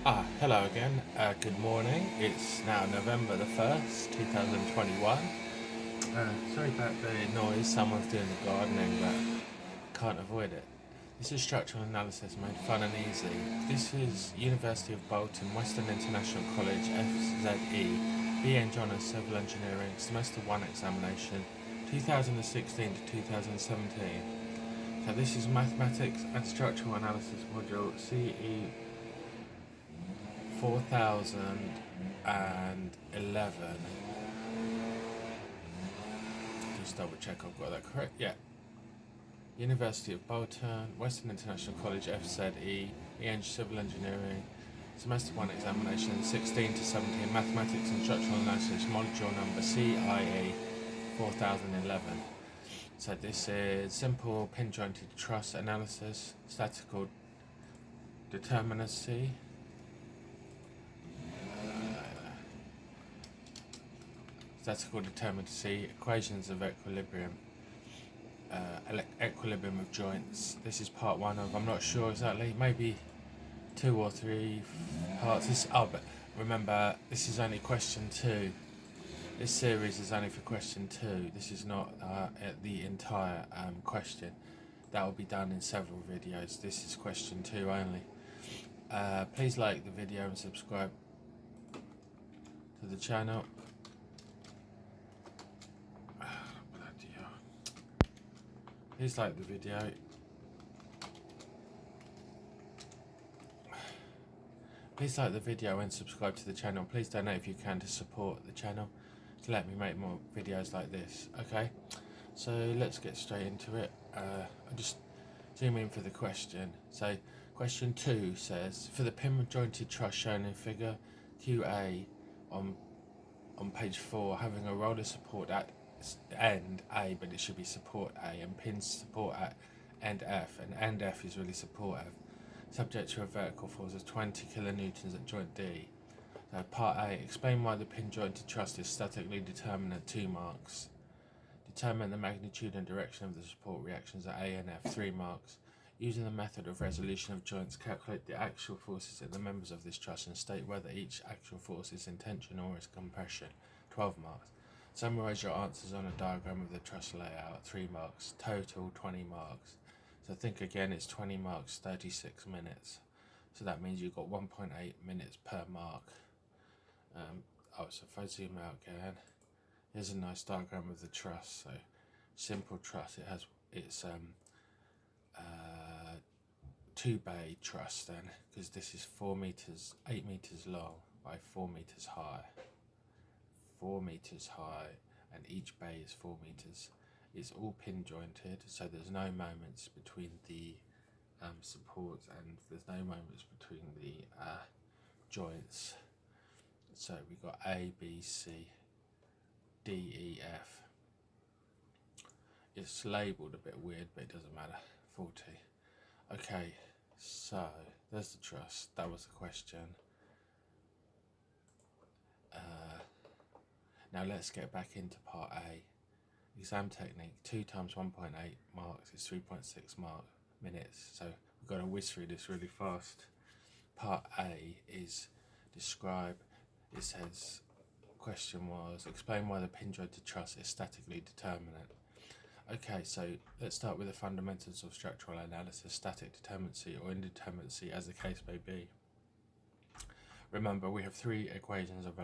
Hello again. Good morning. It's now November the 1st, 2021. Sorry about the noise. Someone's doing the gardening, but can't avoid it. This is structural analysis made fun and easy. This is University of Bolton, Western International College, FZE, BN Honours Civil Engineering, Semester 1 examination, 2016 to 2017. So this is Mathematics and Structural Analysis module CE 4011. Just double check I've got that correct. Yeah. University of Bolton, Western International College, FZE, Civil Engineering, Semester 1 examination 16 to 17, Mathematics and Structural Analysis, module number CIE 4011. So this is simple pin jointed truss analysis, statical determinancy, equations of equilibrium, equilibrium of joints. This is part one of, I'm not sure exactly, maybe 2 or 3 parts. But remember, this is only question 2. This series is only for question 2. This is not the entire question. That will be done in several videos. This is question 2 only. Please like the video and subscribe to the channel. Please like the video. Please like the video and subscribe to the channel. Please donate if you can to support the channel to let me make more videos like this. Okay, so let's get straight into it. I'll just zoom in for the question. So question 2 says, for the pin jointed truss shown in figure QA on page 4, having a roller support at end A, but it should be support A, and pins support at end F, and end F is really support F, subject to a vertical force of 20 kilonewtons at joint D. So part A, explain why the pin jointed truss is statically determinant, 2 marks. Determine the magnitude and direction of the support reactions at A and F, 3 marks. Using the method of resolution of joints, calculate the axial forces in the members of this truss and state whether each axial force is in tension or is compression, 12 marks. Summarize your answers on a diagram of the truss layout, 3 marks. Total 20 marks. So think again, it's 20 marks, 36 minutes. So that means you've got 1.8 minutes per mark. So if I zoom out again, here's a nice diagram of the truss. So simple truss, it's 2-bay truss then, because this is 8 meters long by 4 meters high. 4 meters high, and each bay is 4 meters. It's all pin jointed, so there's no moments between the supports, and there's no moments between the joints. So we've got A, B, C, D, E, F. It's labelled a bit weird, but it doesn't matter. 40. Okay, so there's the truss. That was the question. Now let's get back into part A. Exam technique, 2 times 1.8 marks is 3.6 minutes. So we've got to whiz through this really fast. Part A is describe. It says, question was, explain why the pin jointed truss is statically determinant. Okay, so let's start with the fundamentals of structural analysis, static determinancy or indeterminacy as the case may be. Remember, we have 3 equations of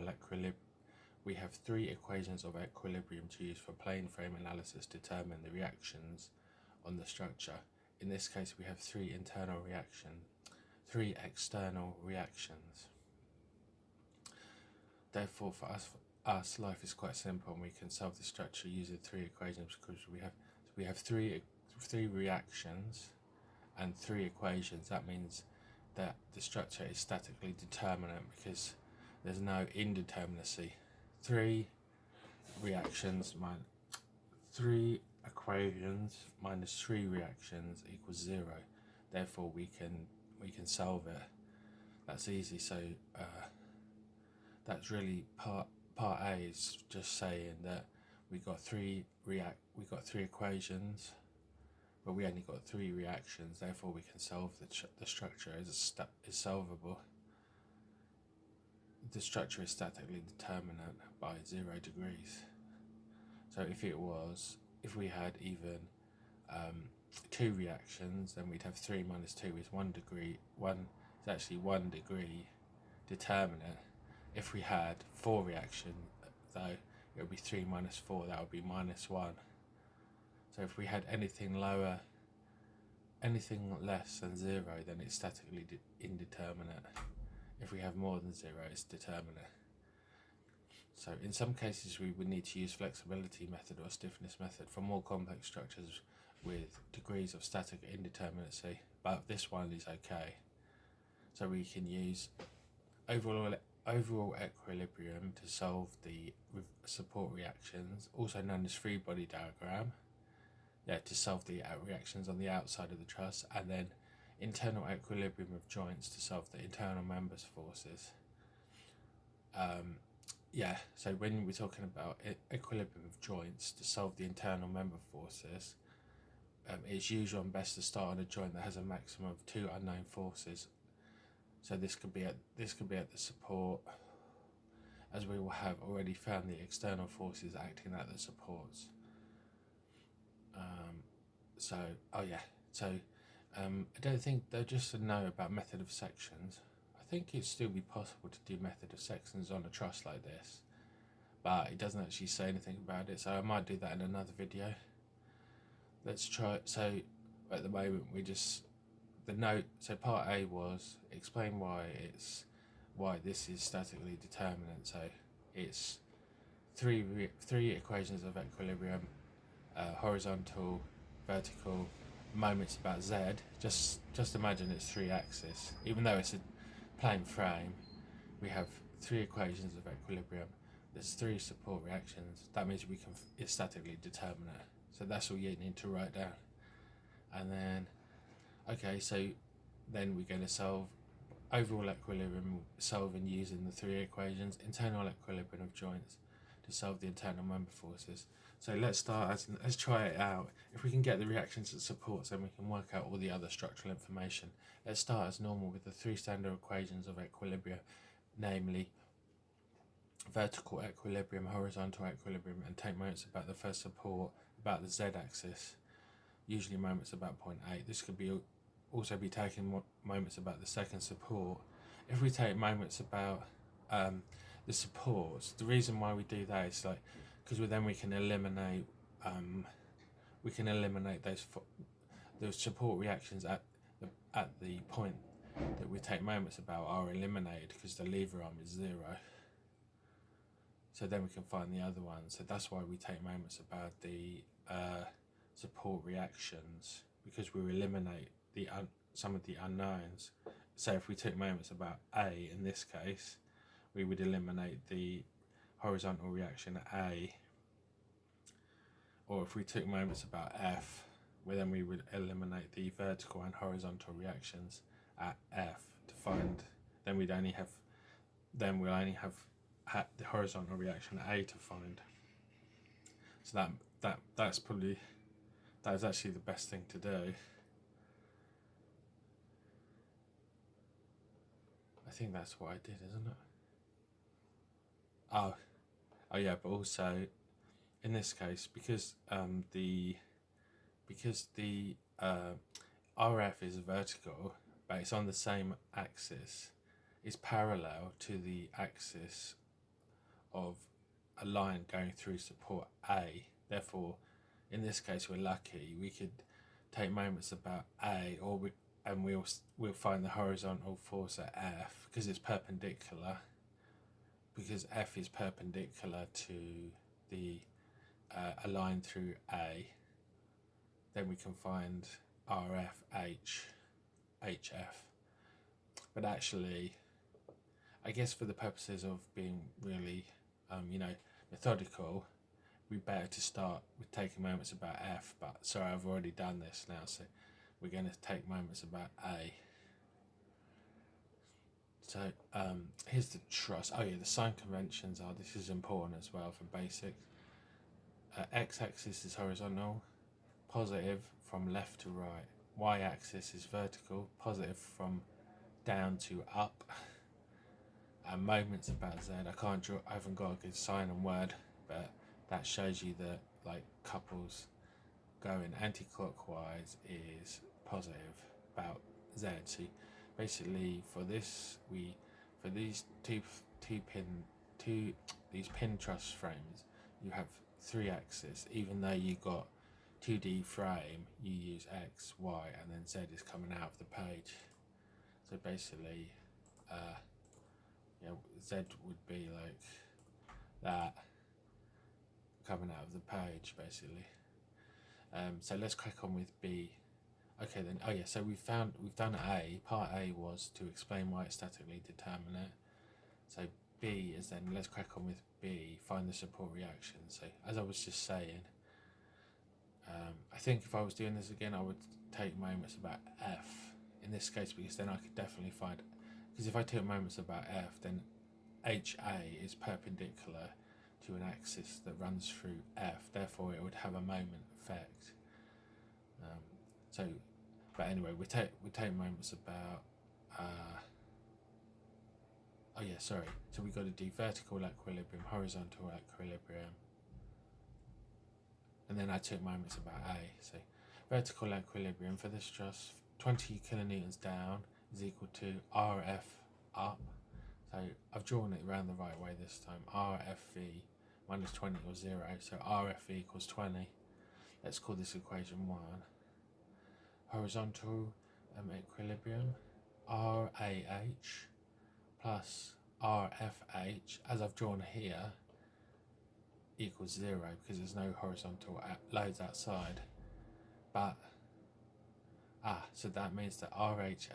equilibrium to use for plane frame analysis to determine the reactions on the structure. In this case, we have 3 external reactions. Therefore, for us, life is quite simple, and we can solve the structure using 3 equations because we have three reactions and 3 equations. That means that the structure is statically determinant because there's no indeterminacy. 3 reactions minus 3 equations minus 3 reactions equals 0. Therefore, we can solve it. That's easy. So that's really part A is just saying that we got 3 equations, but we only got 3 reactions. Therefore, we can solve the structure is solvable. the structure is statically determinant by 0 degrees. So if we had even 2 reactions, then we'd have 3 minus 2 is 1 degree. It's actually 1 degree determinant. If we had 4 reactions, though, it would be 3 minus 4, that would be minus 1. So if we had anything less than 0, then it's statically indeterminate. If we have more than 0, it's determinate. So in some cases we would need to use flexibility method or stiffness method for more complex structures with degrees of static indeterminacy, but this one is okay. So we can use overall equilibrium to solve the support reactions, also known as free body diagram, to solve the reactions on the outside of the truss, and then internal equilibrium of joints to solve the internal members forces. So when we're talking about equilibrium of joints to solve the internal member forces, it's usual and best to start on a joint that has a maximum of 2 unknown forces. So this could be at the support, as we will have already found the external forces acting at the supports. I don't think they're just a know about method of sections. I think it'd still be possible to do method of sections on a truss like this, but it doesn't actually say anything about it, so I might do that in another video. Let's try. So at the moment so part A was explain why this is statically determinant. So it's three equations of equilibrium, horizontal, vertical, moments about Z. Just imagine it's 3 axes. Even though it's a plane frame, we have 3 equations of equilibrium. There's 3 support reactions. That means it's statically determinate. So that's all you need to write down. And then, then we're going to solve overall equilibrium, solving using the 3 equations, internal equilibrium of joints to solve the internal member forces. So let's try it out. If we can get the reactions and supports, then we can work out all the other structural information. Let's start as normal with the 3 standard equations of equilibria, namely vertical equilibrium, horizontal equilibrium, and take moments about the first support, about the z-axis, usually moments about 0.8. This could also be taking moments about the second support. If we take moments about the supports, the reason why we do that is because then we can eliminate those support reactions at the point that we take moments about are eliminated because the lever arm is 0. So then we can find the other ones. So that's why we take moments about the support reactions, because we eliminate some of the unknowns. So if we took moments about A in this case, we would eliminate the horizontal reaction at A. Or if we took moments about F, then we would eliminate the vertical and horizontal reactions at F to find. Then we'll only have the horizontal reaction at A to find. So that's actually the best thing to do. I think that's what I did, isn't it? Oh yeah, but also in this case, because the RF is vertical, but it's on the same axis, it's parallel to the axis of a line going through support A. Therefore, in this case, we're lucky. We could take moments about A, and we'll find the horizontal force at F because it's perpendicular. Because F is perpendicular to a line through A, then we can find RF, HF. But actually, I guess for the purposes of being really, methodical, we better to start with taking moments about F. But sorry, I've already done this now, so we're going to take moments about A. So here's the truss. Oh yeah, the sign conventions are, this is important as well for basics. X-axis is horizontal, positive from left to right. Y-axis is vertical, positive from down to up. and moments about Z. I can't draw. I haven't got a good sign on Word, but that shows you that like couples going anti-clockwise is positive about Z. So basically, for this, for these these pin truss frames, you have 3 axes. Even though you got 2D frame, you use X, Y, and then Z is coming out of the page. So basically, Z would be like that coming out of the page, basically. So let's crack on with B. Okay then. Oh yeah. So we've done A. Part A was to explain why it's statically determinate. So B is then let's crack on with B. Find the support reaction. So as I was just saying, I think if I was doing this again, I would take moments about F in this case, because then I could definitely find. Because if I took moments about F, then HA is perpendicular to an axis that runs through F. Therefore, it would have a moment effect. But anyway, we take moments about. Oh yeah, sorry. So we got to do vertical equilibrium, horizontal equilibrium, and then I took moments about A. So vertical equilibrium for this truss, 20 kilonewtons down is equal to RF up. So I've drawn it around the right way this time. RFV minus 20 or 0. So RFV equals 20. Let's call this equation 1. Horizontal equilibrium, RAH plus RFH, as I've drawn here, equals 0 because there's no horizontal loads outside. But so that means that RAH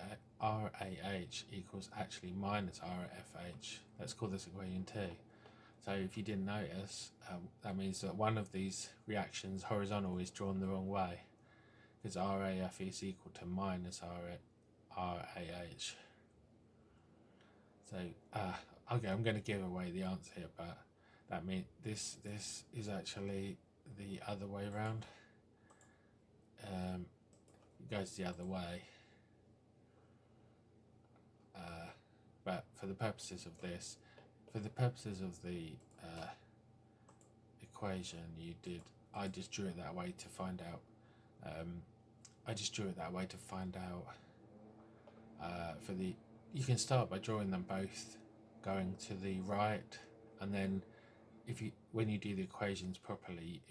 equals actually minus RFH. Let's call this equation 2. So if you didn't notice, that means that one of these reactions, horizontal, is drawn the wrong way, because RAF is equal to minus RAH. So okay, I'm going to give away the answer here, but that means this is actually the other way around. It goes the other way. But for the purposes of this, for the purposes of the equation, I just drew it that way to find out. You can start by drawing them both going to the right, and then when you do the equations properly,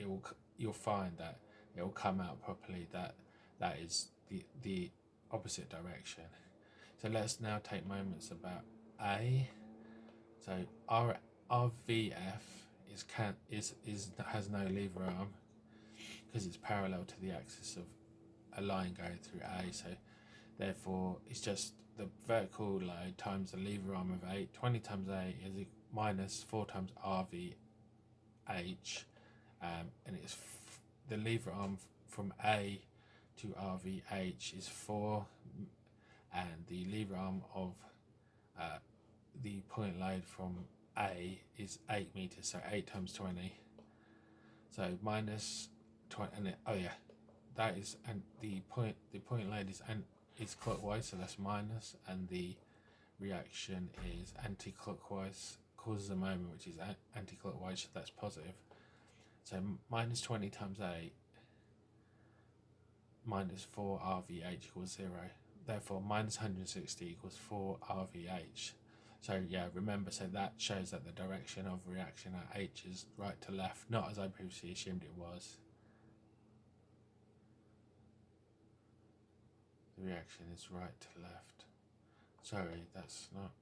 you'll find that it will come out properly that is the opposite direction. So let's now take moments about A. So RVF has no lever arm because it's parallel to the axis of a line going through A. So therefore, it's just the vertical load times the lever arm of 8. 20 times A is minus 4 times RVH, and it's the lever arm from A to RVH is 4, and the lever arm of the point load from A is 8 meters, so 8 times 20. So minus 20, and that is, and the point load is clockwise, so that's minus, and the reaction is anti-clockwise, causes a moment which is anti-clockwise, so that's positive. So minus 20 times 8 minus 4 RVH equals 0. Therefore, minus 160 equals 4 RVH. So yeah, remember, so that shows that the direction of reaction at H is right to left, not as I previously assumed it was. The reaction is right to left. Sorry, that's not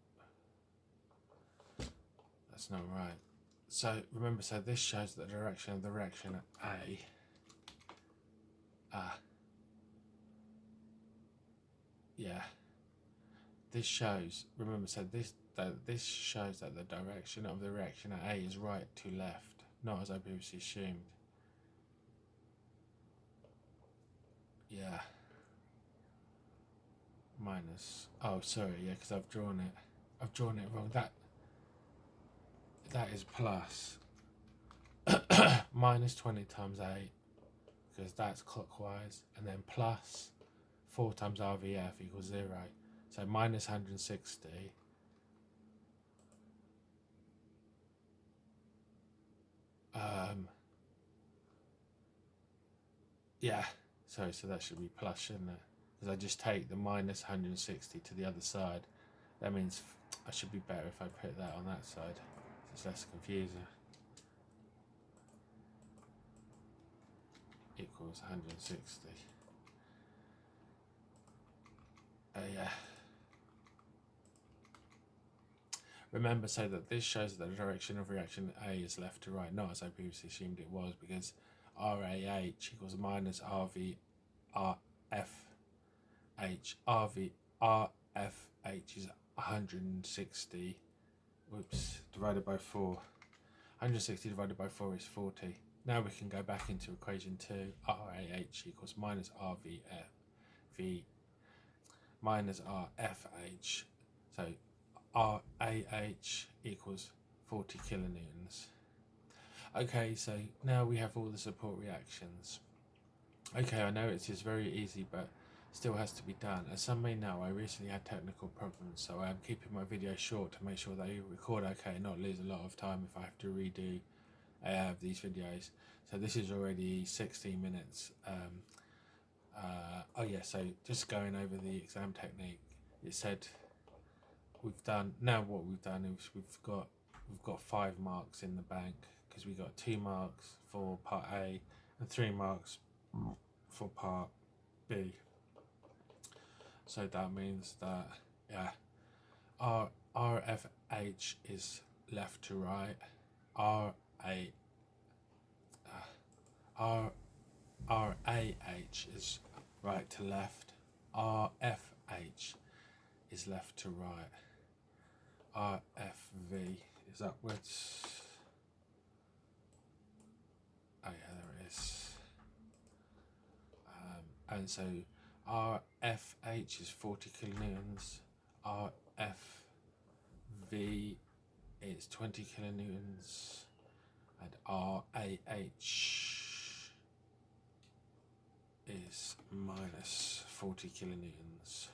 right. So remember, so this shows the direction of the reaction at A. This shows, remember, so this shows that the direction of the reaction at A is right to left, not as I previously assumed. Yeah. Minus. Oh, sorry, yeah, because I've drawn it wrong. That is plus minus 20 times 8, because that's clockwise, and then plus 4 times RVF equals 0. So minus 160 yeah, so that should be plus, shouldn't it? Because I just take the minus 160 to the other side. That means I should be better if I put that on that side. It's less confusing. Equals 160. Yeah. Remember, so that this shows that the direction of reaction A is left to right, not as I previously assumed it was, because RAH equals minus RV RFH. RFH is 160. Whoops, divided by 4. 160 divided by 4 is 40. Now we can go back into equation 2. RAH equals minus RVF minus RFH. So RAH equals 40 kilonewtons. Okay, so now we have all the support reactions. Okay, I know it is very easy, but still has to be done. As some may know, I recently had technical problems, so I am keeping my videos short to make sure they record okay and not lose a lot of time if I have to redo these videos. So this is already 16 minutes. Oh yeah, so just going over the exam technique, it said we've done, now what we've done is we've got 5 marks in the bank, because we got 2 marks for part A and 3 marks for part B. So that means that, yeah, RFH is left to right, RAH is right to left, RFH is left to right, RFV is upwards. Oh yeah, there it is. And so RFH is 40 kilonewtons, RFV is 20 kilonewtons, and RAH is minus 40 kilonewtons.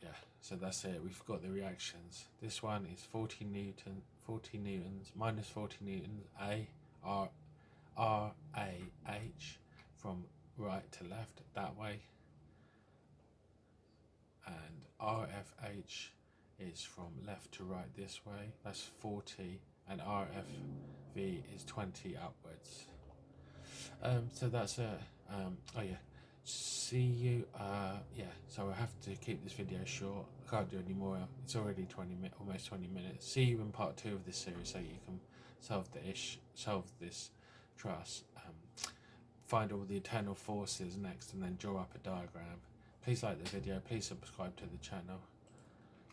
Yeah, so that's it. We've got the reactions. This one is 40 newtons, minus 40 newtons, RAH from right to left that way, and RFH is from left to right this way, that's 40, and RFV is 20 upwards. So that's it. Oh yeah, see you. Yeah, so I have to keep this video short. I can't do any more. It's already almost 20 minutes. See you in part 2 of this series, so you can solve this truss. Find all the internal forces next, and then draw up a diagram. Please like the video. Please subscribe to the channel.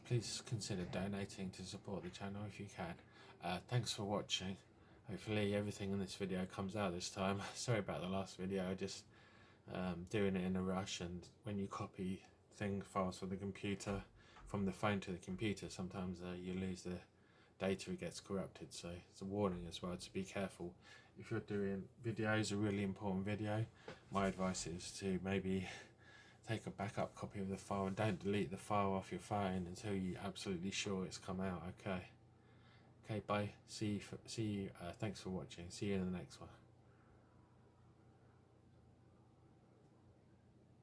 Please consider donating to support the channel if you can. Thanks for watching. Hopefully everything in this video comes out this time. Sorry about the last video. I just doing it in a rush, and when you copy files from the computer, from the phone to the computer, sometimes you lose the data, it gets corrupted. So it's a warning as well to be careful. If you're doing videos, a really important video, my advice is to maybe take a backup copy of the file and don't delete the file off your phone until you're absolutely sure it's come out. Okay, bye. See you. Thanks for watching. See you in the next one.